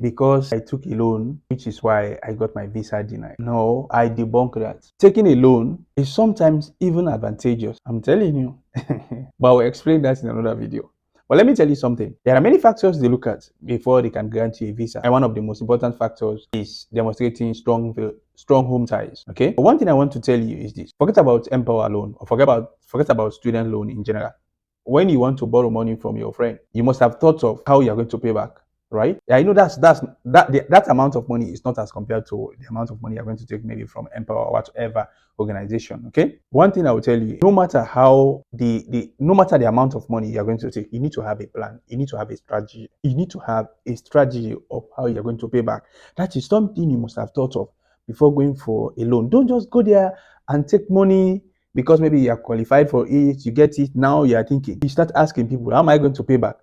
because I took a loan, which is why I got my visa denied. No, I debunk that. Taking a loan is sometimes even advantageous. I'm telling you. But I'll explain that in another video. But let me tell you something. There are many factors they look at before they can grant you a visa. And one of the most important factors is demonstrating strong home ties. Okay. But one thing I want to tell you is this. Forget about Empower loan or forget about student loan in general. When you want to borrow money from your friend, you must have thought of how you're going to pay back, right? Yeah, I know that amount of money is not as compared to the amount of money you're going to take maybe from Empower or whatever organization. Okay. One thing I will tell you, no matter the amount of money you're going to take, you need to have a plan. You need to have a strategy. You need to have a strategy of how you're going to pay back. That is something you must have thought of before going for a loan. Don't just go there and take money because maybe you are qualified for it, you get it. Now you are thinking, you start asking people, how am I going to pay back?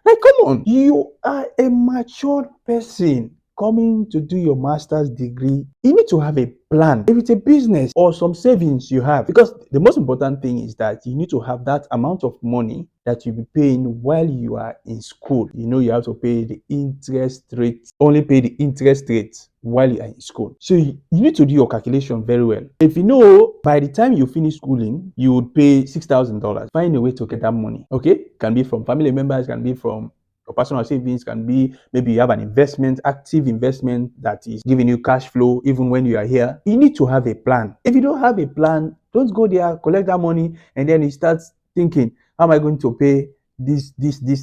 Like, come on, you are a mature person coming to do your master's degree. You need to have a plan. If it's a business or some savings you have, because the most important thing is that you need to have that amount of money that you'll be paying while you are in school. You know, you have to pay the interest rate, only pay the interest rate while you are in school. So you need to do your calculation very well. If you know by the time you finish schooling, you would pay $6,000, find a way to get that money. Okay, can be from family members, can be from your personal savings, can be maybe you have an investment, active investment that is giving you cash flow even when you are here. You need to have a plan. If you don't have a plan, don't go there, collect that money, and then you start thinking, how am I going to pay this,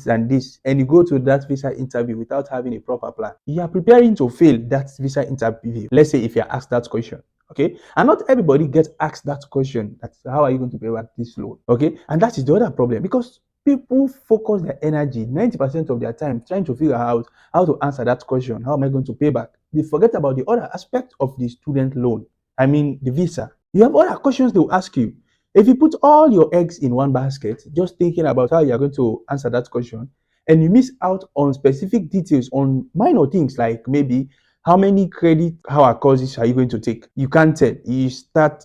and this, and you go to that visa interview without having a proper plan. You are preparing to fail that visa interview. Let's say if you are asked that question, okay, and not everybody gets asked that question. That's how are you going to pay back this loan, okay? And that is the other problem, because people focus their energy 90% of their time trying to figure out how to answer that question. How am I going to pay back? They forget about the other aspect of the student loan. I mean, the visa. You have other questions they will ask you. If you put all your eggs in one basket, just thinking about how you're going to answer that question, and you miss out on specific details on minor things like maybe how many credit hour courses are you going to take? You can't tell. You start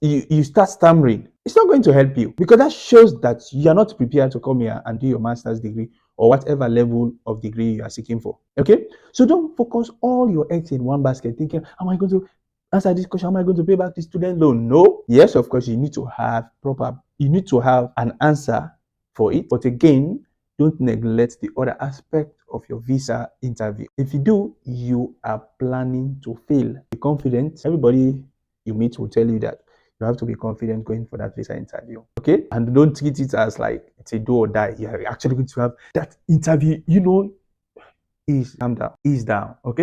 stammering. It's not going to help you, because that shows that you are not prepared to come here and do your master's degree or whatever level of degree you are seeking for. Okay? So don't focus all your eggs in one basket thinking, am I going to answer this question? Am I going to pay back the student loan? No. Yes, of course, you need to have an answer for it. But again, don't neglect the other aspect of your visa interview. If you do, you are planning to fail. Be confident. Everybody you meet will tell you that you have to be confident going for that visa interview. Okay? And don't treat it as like it's a do or die. You're actually going to have that interview, ease down. Okay?